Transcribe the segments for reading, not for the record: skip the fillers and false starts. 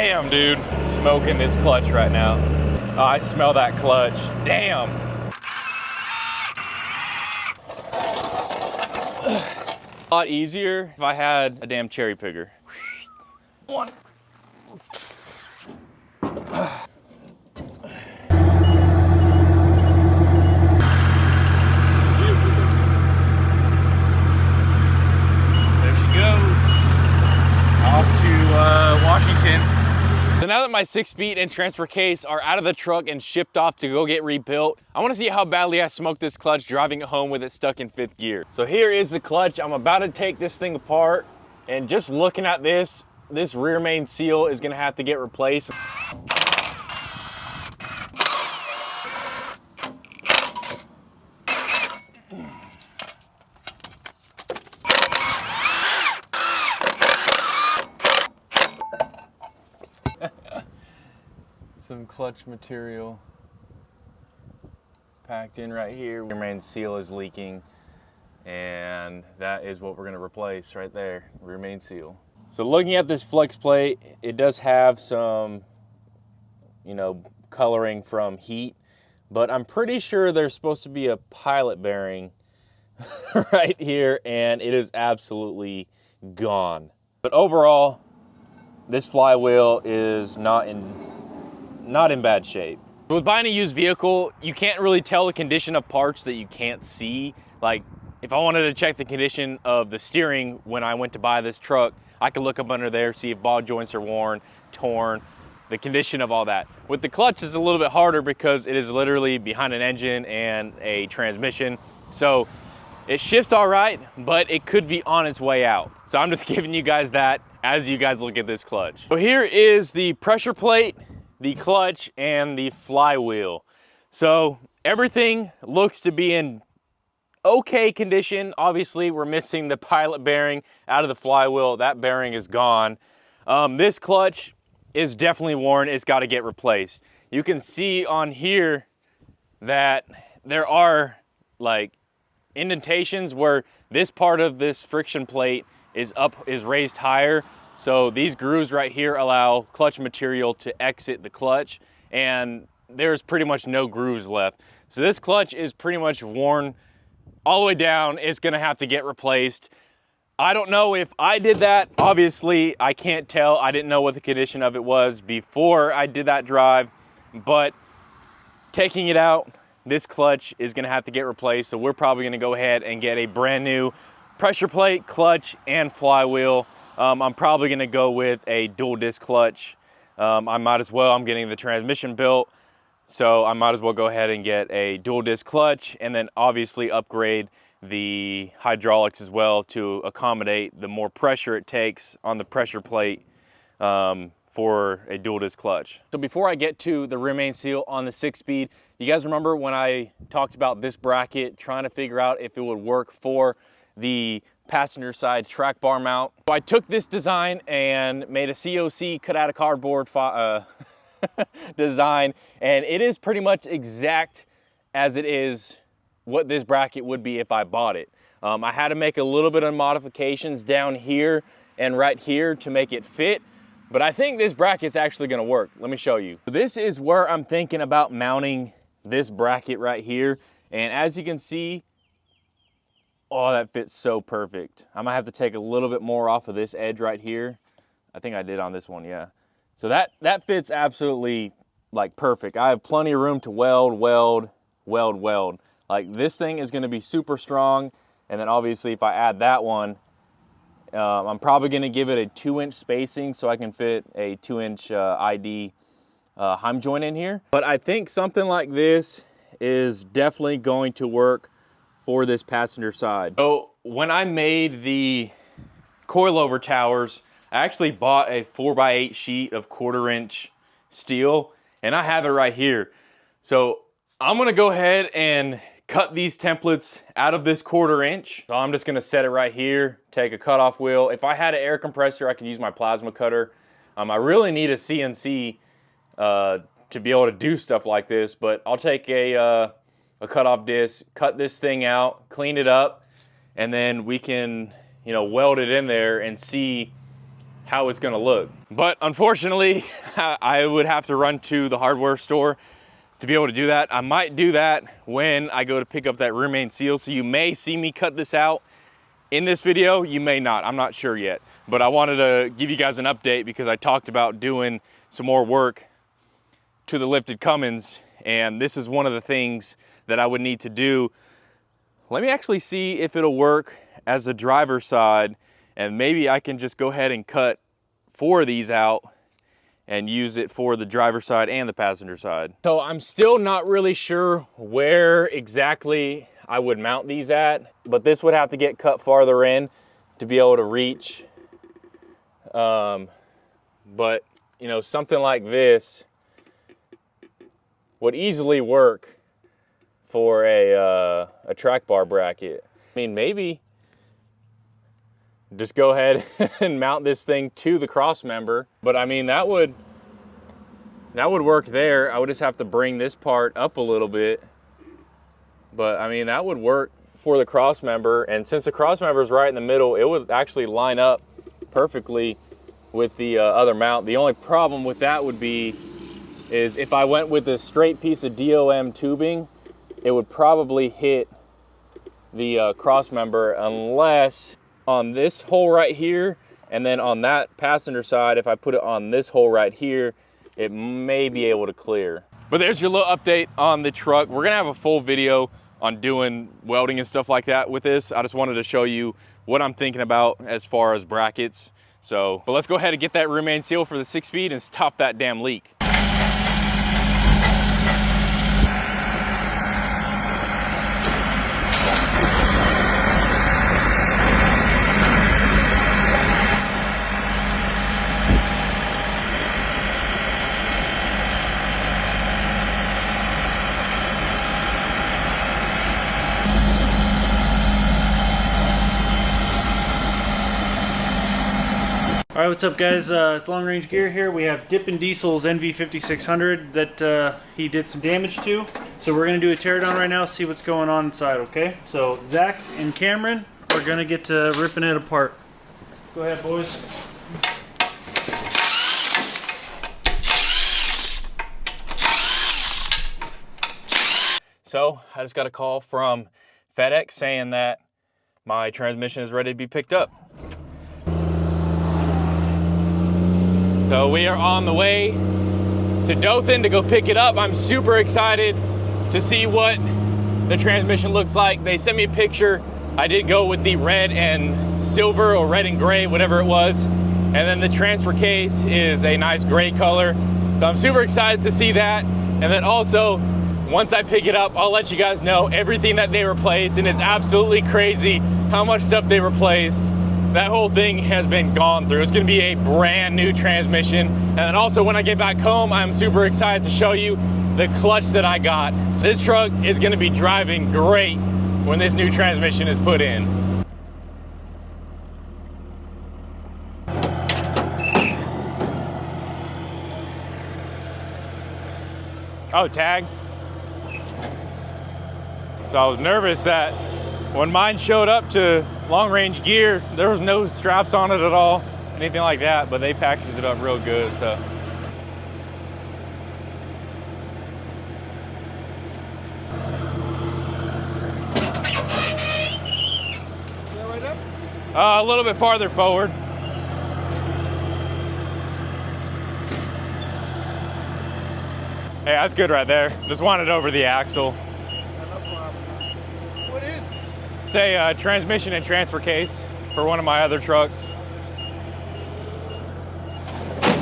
Damn, dude. Smoking this clutch right now. Oh, I smell that clutch. Damn. A lot easier if I had a damn cherry picker. One. Washington. So now that my 6-speed and transfer case are out of the truck and shipped off to go get rebuilt, I want to see how badly I smoked this clutch driving it home with it stuck in 5th gear. So here is the clutch. I'm about to take this thing apart, and just looking at this rear main seal is going to have to get replaced. Some clutch material packed in right here. Rear main seal is leaking, and that is what we're going to replace right there, rear main seal. So looking at this flex plate, it does have some, you know, coloring from heat, but I'm pretty sure there's supposed to be a pilot bearing right here, and it is absolutely gone. But overall, this flywheel is not in bad shape. With buying a used vehicle, you can't really tell the condition of parts that you can't see. Like, if I wanted to check the condition of the steering when I went to buy this truck, I could look up under there, see if ball joints are worn, torn, the condition of all that. With the clutch, it's a little bit harder because it is literally behind an engine and a transmission. So it shifts all right, but it could be on its way out. So I'm just giving you guys that as you guys look at this clutch. So here is the pressure plate, the clutch, and the flywheel. So everything looks to be in okay condition. Obviously, we're missing the pilot bearing out of the flywheel. That bearing is gone. This clutch is definitely worn. It's got to get replaced. You can see on here that there are like indentations where this part of this friction plate is raised higher. So these grooves right here allow clutch material to exit the clutch, and there's pretty much no grooves left. So this clutch is pretty much worn all the way down. It's gonna have to get replaced. I don't know if I did that. Obviously, I can't tell. I didn't know what the condition of it was before I did that drive, but taking it out, this clutch is gonna have to get replaced. So we're probably gonna go ahead and get a brand new pressure plate, clutch, and flywheel. I'm probably gonna go with a dual disc clutch. I might as well, I'm getting the transmission built, so I might as well go ahead and get a dual disc clutch, and then obviously upgrade the hydraulics as well to accommodate the more pressure it takes on the pressure plate for a dual disc clutch. So before I get to the rear main seal on the 6-speed, you guys remember when I talked about this bracket, trying to figure out if it would work for the passenger side track bar mount? So I took this design and made a COC cut out of cardboard design, and it is pretty much exact as it is what this bracket would be if I bought it. I had to make a little bit of modifications down here and right here to make it fit, but I think this bracket's actually gonna work. Let me show you. This is where I'm thinking about mounting this bracket right here, and as you can see, oh, that fits so perfect. I'm gonna have to take a little bit more off of this edge right here. I think I did on this one, yeah. So that fits absolutely like perfect. I have plenty of room to weld. Like, this thing is gonna be super strong. And then obviously if I add that one, I'm probably gonna give it a 2-inch spacing so I can fit a 2-inch ID heim joint in here. But I think something like this is definitely going to work for this passenger side. So when I made the coilover towers, I actually bought a 4x8 sheet of 1/4-inch steel, and I have it right here. So I'm gonna go ahead and cut these templates out of this 1/4-inch. So I'm just gonna set it right here, take a cutoff wheel. If I had an air compressor, I could use my plasma cutter. I really need a CNC to be able to do stuff like this, but I'll take a cutoff disc, cut this thing out, clean it up, and then we can, you know, weld it in there and see how it's gonna look. But unfortunately, I would have to run to the hardware store to be able to do that. I might do that when I go to pick up that rear main seal. So you may see me cut this out in this video, you may not, I'm not sure yet. But I wanted to give you guys an update because I talked about doing some more work to the lifted Cummins, and this is one of the things that I would need to do. Let me actually see if it'll work as the driver's side, and maybe I can just go ahead and cut 4 of these out and use it for the driver's side and the passenger side. So I'm still not really sure where exactly I would mount these at, but this would have to get cut farther in to be able to reach. But you know, something like this would easily work for a track bar bracket. I mean, maybe just go ahead and mount this thing to the cross member. But I mean, that would work there. I would just have to bring this part up a little bit. But I mean, that would work for the cross member. And since the cross member is right in the middle, it would actually line up perfectly with the other mount. The only problem with that would be is if I went with a straight piece of DOM tubing, it would probably hit the cross member, unless on this hole right here, and then on that passenger side, if I put it on this hole right here, it may be able to clear. But there's your little update on the truck. We're gonna have a full video on doing welding and stuff like that with this. I just wanted to show you what I'm thinking about as far as brackets. So, but let's go ahead and get that rear main seal for the 6-speed and stop that damn leak. All right, what's up guys? It's Long Range Gear here. We have Dippin' Diesel's NV5600 that he did some damage to. So we're gonna do a teardown right now, see what's going on inside, okay? So Zach and Cameron are gonna get to ripping it apart. Go ahead, boys. So I just got a call from FedEx saying that my transmission is ready to be picked up. So we are on the way to Dothan to go pick it up. I'm super excited to see what the transmission looks like. They sent me a picture. I did go with the red and silver, or red and gray, whatever it was. And then the transfer case is a nice gray color. So I'm super excited to see that. And then also, once I pick it up, I'll let you guys know everything that they replaced, and it's absolutely crazy how much stuff they replaced. That whole thing has been gone through. It's gonna be a brand new transmission. And then also when I get back home, I'm super excited to show you the clutch that I got. So this truck is gonna be driving great when this new transmission is put in. Oh, tag. So I was nervous that when mine showed up to Long Range Gear, there was no straps on it at all, anything like that, but they packaged it up real good, so. Is that right up? A little bit farther forward. Hey, that's good right there. Just wanted over the axle. What is it? It's a transmission and transfer case for one of my other trucks.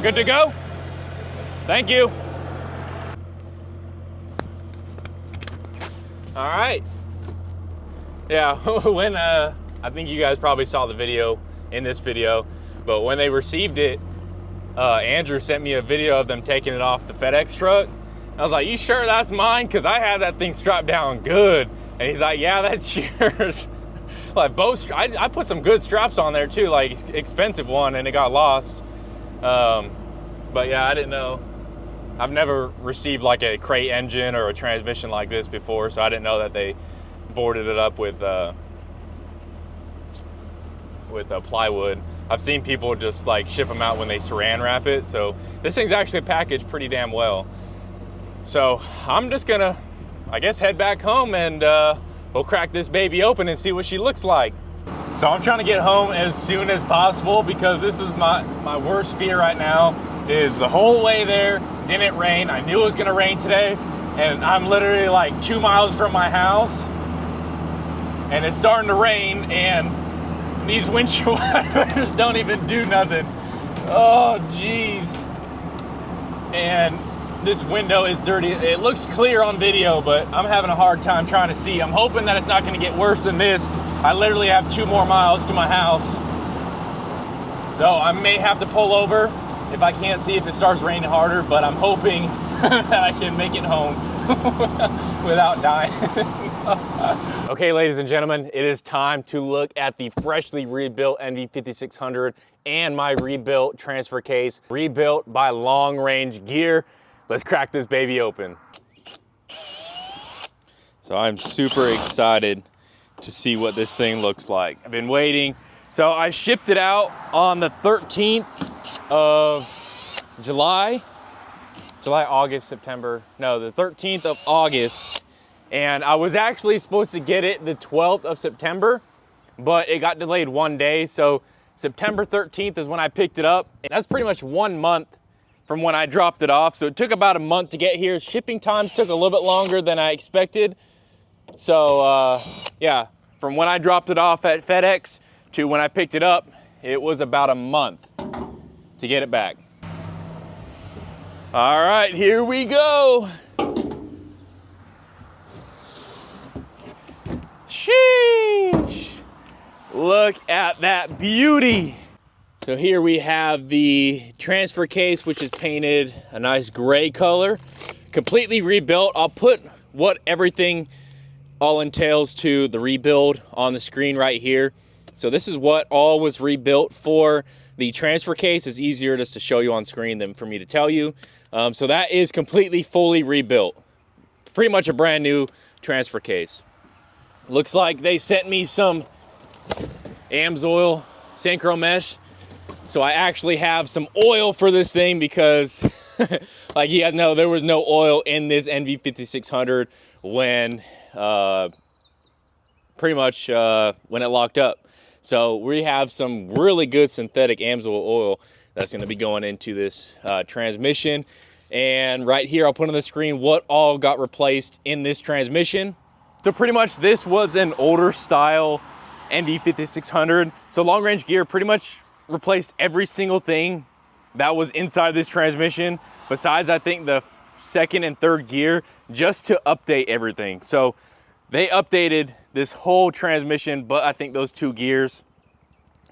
Good to go? Thank you. All right. Yeah, when I think you guys probably saw the video in this video, but when they received it, Andrew sent me a video of them taking it off the FedEx truck. I was like, you sure that's mine? Because I had that thing strapped down good. And he's like, yeah, that's yours. Like both, I put some good straps on there too, like expensive one, and it got lost. But yeah, I didn't know. I've never received like a crate engine or a transmission like this before, so I didn't know that they boarded it up with plywood. I've seen people just like ship them out when they saran wrap it. So this thing's actually packaged pretty damn well. So I'm just gonna, I guess, head back home and we'll crack this baby open and see what she looks like. So I'm trying to get home as soon as possible because this is my worst fear right now is the whole way there didn't rain. I knew it was gonna rain today and I'm literally like 2 miles from my house and it's starting to rain and these windshield wipers don't even do nothing. Oh geez. And this window is dirty. It looks clear on video, but I'm having a hard time trying to see. I'm hoping that it's not gonna get worse than this. I literally have 2 more miles to my house. So I may have to pull over if I can't see if it starts raining harder, but I'm hoping that I can make it home without dying. Okay, ladies and gentlemen, it is time to look at the freshly rebuilt NV5600 and my rebuilt transfer case, rebuilt by Long Range Gear. Let's crack this baby open. So I'm super excited to see what this thing looks like. I've been waiting. So I shipped it out on the 13th of July, August, September. No, the 13th of August. And I was actually supposed to get it the 12th of September, but it got delayed 1 day. So September 13th is when I picked it up. And that's pretty much 1 month from when I dropped it off. So it took about a month to get here. Shipping times took a little bit longer than I expected. So yeah, from when I dropped it off at FedEx to when I picked it up, it was about a month to get it back. All right, here we go. Sheesh. Look at that beauty. So here we have the transfer case, which is painted a nice gray color, completely rebuilt. I'll put what everything all entails to the rebuild on the screen right here. So this is what all was rebuilt for the transfer case. It's easier just to show you on screen than for me to tell you. So that is completely fully rebuilt. Pretty much a brand new transfer case. Looks like they sent me some AMSOIL synchro mesh. So I actually have some oil for this thing because like you guys know, there was no oil in this NV5600 when pretty much when it locked up. So we have some really good synthetic AMSOIL oil that's going to be going into this transmission. And right here, I'll put on the screen what all got replaced in this transmission. So pretty much this was an older style NV5600. So Long Range Gear pretty much replaced every single thing that was inside this transmission, besides I think the second and third gear, just to update everything. So they updated this whole transmission, but I think those 2 gears.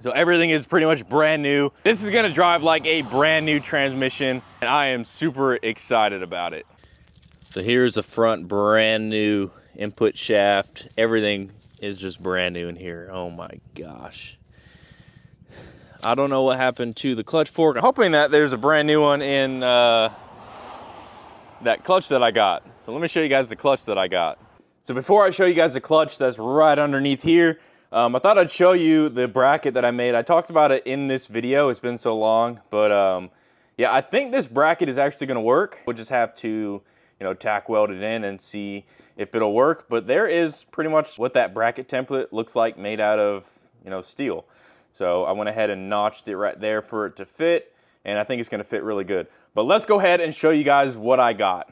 So everything is pretty much brand new. This is gonna drive like a brand new transmission, and I am super excited about it. So here's the front brand new input shaft. Everything is just brand new in here. Oh my gosh. I don't know what happened to the clutch fork. I'm hoping that there's a brand new one in that clutch that I got. So let me show you guys the clutch that I got. So before I show you guys the clutch that's right underneath here, I thought I'd show you the bracket that I made. I talked about it in this video. It's been so long, but yeah, I think this bracket is actually gonna work. We'll just have to, you know, tack weld it in and see if it'll work. But there is pretty much what that bracket template looks like, made out of, you know, steel. So I went ahead and notched it right there for it to fit, and I think it's gonna fit really good. But let's go ahead and show you guys what I got.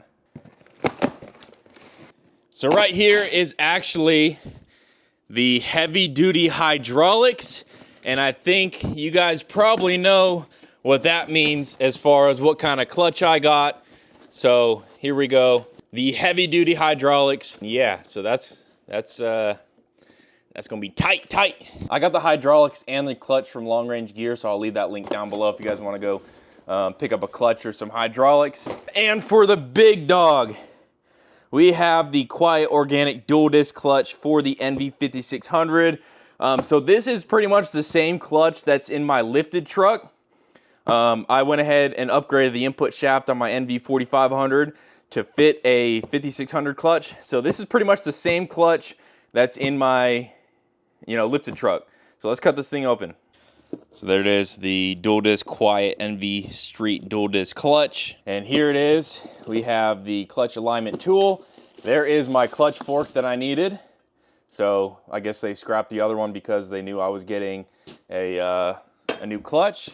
So right here is actually the heavy duty hydraulics, and I think you guys probably know what that means as far as what kind of clutch I got. So here we go, the heavy duty hydraulics. Yeah, so that's gonna be tight. I got the hydraulics and the clutch from Long Range Gear, so I'll leave that link down below if you guys wanna go pick up a clutch or some hydraulics. And for the big dog, we have the Quiet Organic dual disc clutch for the NV5600. So this is pretty much the same clutch that's in my lifted truck. I went ahead and upgraded the input shaft on my NV4500 to fit a 5600 clutch. So this is pretty much the same clutch that's in my, you know, lifted truck. So let's cut this thing open. So there it is, the dual disc quiet NV Street dual disc clutch. And here it is, we have the clutch alignment tool. There is my clutch fork that I needed. So I guess they scrapped the other one because they knew I was getting a new clutch.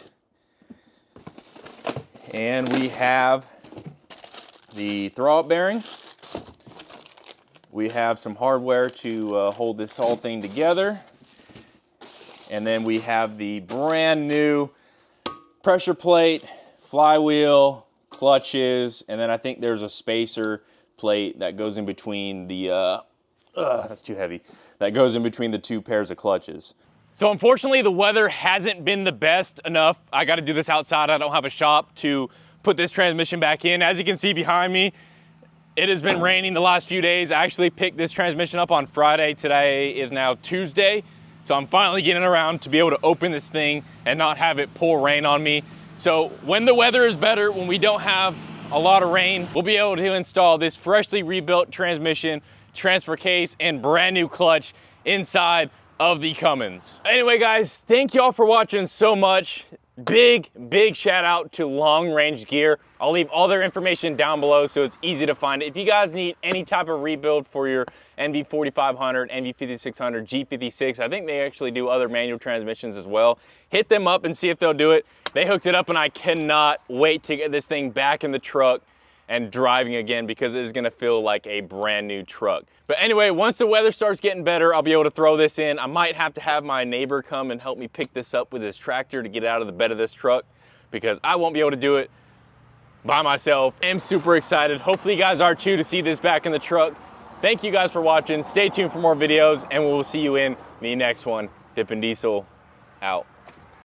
And we have the throwout bearing. We have some hardware to hold this whole thing together. And then we have the brand new pressure plate, flywheel, clutches, and then I think there's a spacer plate that goes in between the, that's too heavy, that goes in between the two pairs of clutches. So unfortunately the weather hasn't been the best enough. I got to do this outside. I don't have a shop to put this transmission back in. As you can see behind me, it has been raining the last few days. I actually picked this transmission up on Friday. Today is now Tuesday. So I'm finally getting around to be able to open this thing and not have it pour rain on me. So when the weather is better, when we don't have a lot of rain, we'll be able to install this freshly rebuilt transmission, transfer case, and brand new clutch inside of the Cummins. Anyway, guys, thank you all for watching so much. Big shout out to Long Range Gear. I'll leave all their information down below so it's easy to find. If you guys need any type of rebuild for your NV5500, NV5600, G56, I think they actually do other manual transmissions as well. Hit them up and see if they'll do it. They hooked it up and I cannot wait to get this thing back in the truck and driving again because it is gonna feel like a brand new truck. But anyway, once the weather starts getting better, I'll be able to throw this in. I might have to have my neighbor come and help me pick this up with his tractor to get it out of the bed of this truck because I won't be able to do it by myself. I'm super excited. Hopefully you guys are too to see this back in the truck. Thank you guys for watching. Stay tuned for more videos and we'll see you in the next one. Dippin' Diesel out.